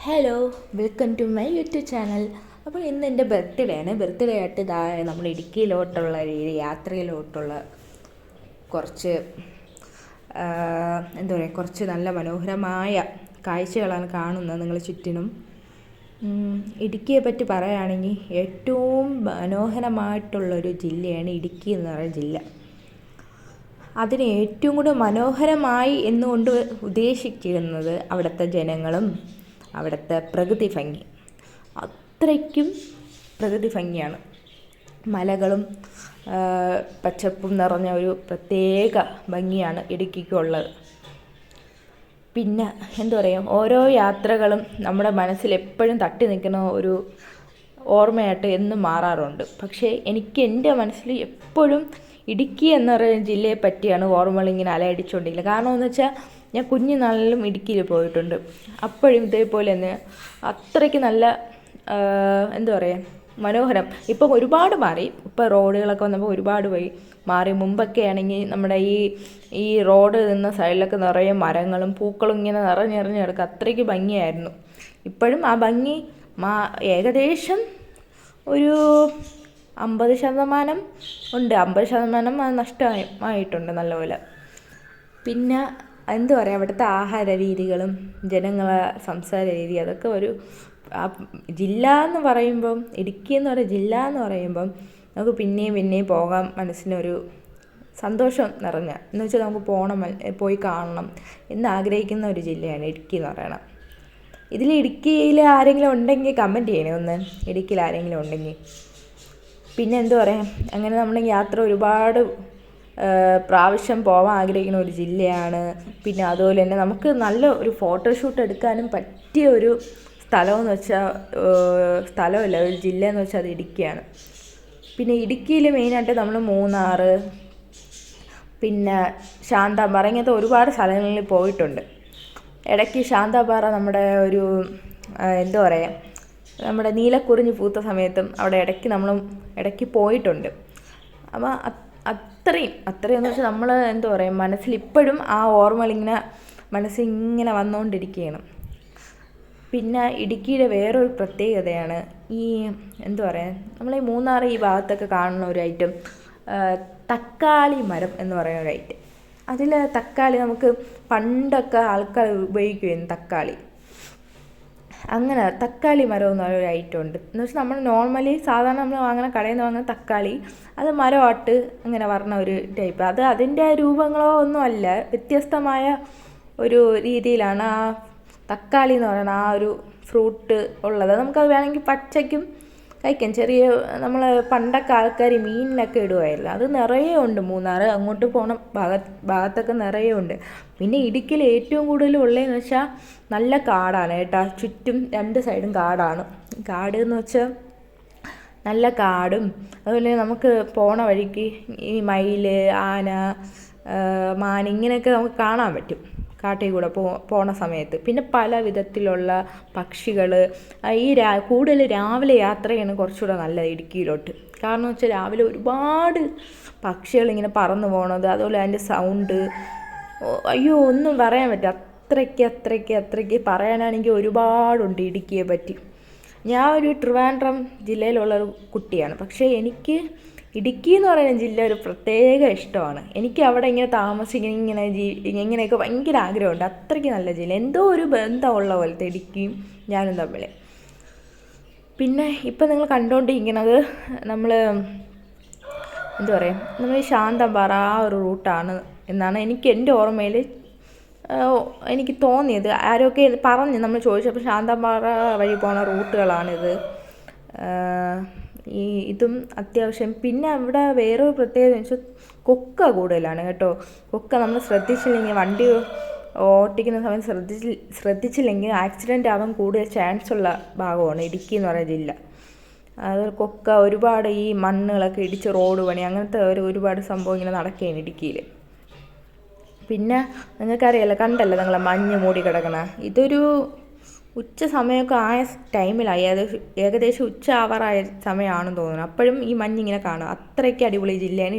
Hello, welcome to my YouTube channel. അപ്പോൾ ഇന്ന് എൻ്റെ ബർത്ത്ഡേ ആണ്. ബർത്ത്ഡേ ആയിട്ട് നമ്മൾ ഇടുക്കിയിലോട്ടുള്ള ഒരു യാത്രയിലോട്ടുള്ള കുറച്ച് എന്താ പറയുക, കുറച്ച് നല്ല മനോഹരമായ കാഴ്ചകളാണ് കാണുന്നത് നിങ്ങൾ ചുറ്റിനും. ഇടുക്കിയെ പറ്റി പറയുകയാണെങ്കിൽ ഏറ്റവും മനോഹരമായിട്ടുള്ളൊരു ജില്ലയാണ് ഇടുക്കി എന്ന് പറയുന്ന ജില്ല. അതിന് ഏറ്റവും കൂടുതൽ മനോഹരമായി എന്നുകൊണ്ട് ഉദ്ദേശിക്കുന്നത് അവിടുത്തെ ജനങ്ങളും അവിടുത്തെ പ്രകൃതി ഭംഗി. അത്രയ്ക്കും പ്രകൃതി ഭംഗിയാണ്. മലകളും പച്ചപ്പും നിറഞ്ഞ ഒരു പ്രത്യേക ഭംഗിയാണ് ഇടുക്കിക്കുള്ളത്. പിന്നെ എന്താ പറയുക, ഓരോ യാത്രകളും നമ്മുടെ മനസ്സിൽ എപ്പോഴും തട്ടി നിൽക്കുന്ന ഒരു ഓർമ്മയായിട്ട് എന്നും മാറാറുണ്ട്. പക്ഷേ എനിക്ക് എൻ്റെ മനസ്സിൽ എപ്പോഴും ഇടുക്കി എന്ന് പറയുന്ന ജില്ലയെ പറ്റിയാണ് ഓർമ്മകളിങ്ങനെ അലയടിച്ചുകൊണ്ടിരിക്കുന്നത്. കാരണം എന്ന് വെച്ചാൽ ഞാൻ കുഞ്ഞുനാളിലും ഇടുക്കിയിൽ പോയിട്ടുണ്ട്. അപ്പോഴും ഇതേപോലെ തന്നെ അത്രയ്ക്ക് നല്ല എന്താ പറയുക, മനോഹരം. ഇപ്പം ഒരുപാട് മാറി. ഇപ്പോൾ റോഡുകളൊക്കെ വന്നപ്പോൾ ഒരുപാട് മാറി. മുമ്പൊക്കെ ആണെങ്കിൽ നമ്മുടെ ഈ റോഡ് നിന്ന സൈഡിലൊക്കെ നിറയെ മരങ്ങളും പൂക്കളും ഇങ്ങനെ നിറഞ്ഞെറിഞ്ഞ് കിടക്കുക. അത്രയ്ക്ക് ഭംഗിയായിരുന്നു. ഇപ്പോഴും ആ ഭംഗി ഏകദേശം ഒരു 50% ഉണ്ട്. 50% അത് നഷ്ടമായിട്ടുണ്ട് നല്ലപോലെ. പിന്നെ എന്താ പറയുക, അവിടുത്തെ ആഹാര രീതികളും ജനങ്ങളെ സംസാര രീതി, അതൊക്കെ ഒരു ജില്ല എന്ന് പറയുമ്പം, ഇടുക്കി എന്ന് പറയുന്ന ജില്ല എന്ന് പറയുമ്പം നമുക്ക് പിന്നെയും പോകാൻ മനസ്സിനൊരു സന്തോഷം നിറഞ്ഞ, എന്ന് വെച്ചാൽ നമുക്ക് പോയി കാണണം എന്ന് ആഗ്രഹിക്കുന്ന ഒരു ജില്ലയാണ് ഇടുക്കി എന്ന് പറയണം. ഇതിൽ ഇടുക്കിയിൽ ആരെങ്കിലും ഉണ്ടെങ്കിൽ കമൻറ്റ് ചെയ്യണേ ഒന്ന്, ഇടുക്കിയിൽ ആരെങ്കിലും ഉണ്ടെങ്കിൽ. പിന്നെ എന്താ പറയുക, അങ്ങനെ നമ്മൾ യാത്ര ഒരുപാട് പ്രാവശ്യം പോകാൻ ആഗ്രഹിക്കുന്ന ഒരു ജില്ലയാണ്. പിന്നെ അതുപോലെ തന്നെ നമുക്ക് നല്ല ഒരു ഫോട്ടോഷൂട്ട് എടുക്കാനും പറ്റിയ ഒരു സ്ഥലമെന്ന് വെച്ചാൽ സ്ഥലമല്ല, ഒരു ജില്ലയെന്ന് വെച്ചാൽ അത് ഇടുക്കിയാണ്. പിന്നെ ഇടുക്കിയിൽ മെയിനായിട്ട് നമ്മൾ മൂന്നാർ, പിന്നെ ശാന്താംപാറ, ഇങ്ങനത്തെ ഒരുപാട് സ്ഥലങ്ങളിൽ പോയിട്ടുണ്ട്. ഇടയ്ക്ക് ശാന്താംപാറ നമ്മുടെ ഒരു എന്താ പറയുക, നമ്മുടെ നീലക്കുറിഞ്ഞി പൂത്ത സമയത്തും അവിടെ ഇടയ്ക്ക് പോയിട്ടുണ്ട്. അപ്പോൾ അത്രയും എന്ന് വെച്ചാൽ നമ്മൾ എന്താ പറയുക, മനസ്സിൽ ഇപ്പോഴും ആ ഓർമ്മകളിങ്ങനെ മനസ്സിങ്ങനെ വന്നുകൊണ്ടിരിക്കുകയാണ്. പിന്നെ ഇടുക്കിയുടെ വേറൊരു പ്രത്യേകതയാണ് ഈ എന്താ പറയുക, നമ്മൾ ഈ മൂന്നാർ ഈ ഭാഗത്തൊക്കെ കാണുന്ന ഒരു ഐറ്റം തക്കാളി മരം എന്ന് പറയുന്ന ഒരു ഐറ്റം. അതിൽ തക്കാളി നമുക്ക് പണ്ടൊക്കെ ആൾക്കാർ ഉപയോഗിക്കുമായിരുന്നു തക്കാളി. അങ്ങനെ തക്കാളി മരം എന്ന് പറയുന്ന ഒരു ഐറ്റം ഉണ്ട്. എന്ന് വെച്ചാൽ നമ്മൾ നോർമലി സാധാരണ നമ്മൾ വാങ്ങുന്ന കടയിൽ നിന്ന് വാങ്ങുന്ന തക്കാളി, അത് മരമായിട്ട് അങ്ങനെ പറഞ്ഞ ഒരു ടൈപ്പ്. അത് അതിൻ്റെ രൂപങ്ങളോ ഒന്നും അല്ല, വ്യത്യസ്തമായ ഒരു രീതിയിലാണ് ആ തക്കാളി എന്ന് പറയുന്ന ആ ഒരു ഫ്രൂട്ട് ഉള്ളത്. നമുക്കത് വേണമെങ്കിൽ പച്ചയ്ക്കും കഴിക്കാം. ചെറിയ നമ്മൾ പണ്ടൊക്കെ ആൾക്കാർ മീനിനൊക്കെ ഇടുമായിരുന്നു. അത് നിറയെ ഉണ്ട്. മൂന്നാർ അങ്ങോട്ട് പോകണ ഭാഗത്തൊക്കെ നിറയെ ഉണ്ട്. പിന്നെ ഇടുക്കിയിൽ ഏറ്റവും കൂടുതൽ ഉള്ളതെന്ന് വെച്ചാൽ നല്ല കാടാണ് കേട്ടോ. ചുറ്റും 2 സൈഡും കാടാണ്. കാട് എന്ന് വെച്ചാൽ നല്ല കാടും, അതുപോലെ നമുക്ക് പോണ വഴിക്ക് ഈ മയിൽ, ആന, മാൻ ഇങ്ങനെയൊക്കെ നമുക്ക് കാണാൻ പറ്റും കാട്ടിൽ കൂടെ പോണ സമയത്ത്. പിന്നെ പല വിധത്തിലുള്ള പക്ഷികൾ. കൂടുതൽ രാവിലെ യാത്ര ചെയ്യണം കുറച്ചുകൂടെ നല്ലത് ഇടുക്കിയിലോട്ട്. കാരണം എന്ന് വെച്ചാൽ രാവിലെ ഒരുപാട് പക്ഷികളിങ്ങനെ പറന്നു പോകണത്, അതുപോലെ അതിൻ്റെ സൗണ്ട്, അയ്യോ ഒന്നും പറയാൻ പറ്റില്ല. അത്രയ്ക്ക് പറയാനാണെങ്കിൽ ഒരുപാടുണ്ട് ഇടുക്കിയെ പറ്റി. ഞാൻ ഒരു ട്രിവാൻഡ്രം ജില്ലയിലുള്ളൊരു കുട്ടിയാണ്. പക്ഷേ എനിക്ക് ഇടുക്കി എന്ന് പറയുന്ന ജില്ല ഒരു പ്രത്യേക ഇഷ്ടമാണ്. എനിക്ക് അവിടെ ഇങ്ങനെ താമസിക്കണം, ഇങ്ങനെയൊക്കെ ഭയങ്കര ആഗ്രഹമുണ്ട്. അത്രയ്ക്ക് നല്ല ജില്ല, എന്തോ ഒരു ബന്ധമുള്ള പോലത്തെ ഇടുക്കിയും ഞാനും തമ്മിൽ. പിന്നെ ഇപ്പം നിങ്ങൾ കണ്ടുകൊണ്ടിരിക്കുന്നത് നമ്മൾ എന്താ പറയുക, നമ്മൾ ഈ ശാന്തംപാറ ആ ഒരു റൂട്ടാണ് എന്നാണ് എൻ്റെ ഓർമ്മയിൽ എനിക്ക് തോന്നിയത്. ആരൊക്കെ പറഞ്ഞ് നമ്മൾ ചോദിച്ചപ്പോൾ ശാന്തംപാറ വഴി പോകുന്ന റൂട്ടുകളാണിത്. ഇതും അത്യാവശ്യം. പിന്നെ അവിടെ വേറൊരു പ്രത്യേകത എന്ന് വെച്ചാൽ കൊക്ക കൂടുതലാണ് കേട്ടോ. കൊക്ക നമ്മൾ ശ്രദ്ധിച്ചില്ലെങ്കിൽ, വണ്ടി ഓട്ടിക്കുന്ന സമയത്ത് ശ്രദ്ധിച്ചില്ലെങ്കിൽ ആക്സിഡൻ്റ് ആവാൻ കൂടുതൽ ചാൻസ് ഉള്ള ഭാഗമാണ് ഇടുക്കി എന്ന് പറയുന്ന ജില്ല. അത് കൊക്ക ഒരുപാട്, ഈ മണ്ണുകളൊക്കെ ഇടിച്ച് റോഡ് പണി, അങ്ങനത്തെ ഒരുപാട് സംഭവം ഇങ്ങനെ നടക്കുകയാണ് ഇടുക്കിയിൽ. പിന്നെ നിങ്ങൾക്കറിയാലോ, കണ്ടല്ലോ നിങ്ങൾ മഞ്ഞ് മൂടി കിടക്കണ. ഇതൊരു ഉച്ച സമയമൊക്കെ ആയ ടൈമിലായി, ഏകദേശം ഉച്ച ആവാറായ സമയമാണെന്ന് തോന്നുന്നു. അപ്പോഴും ഈ മഞ്ഞിങ്ങനെ കാണും. അത്രയ്ക്ക് അടിപൊളി ജില്ലയാണ്.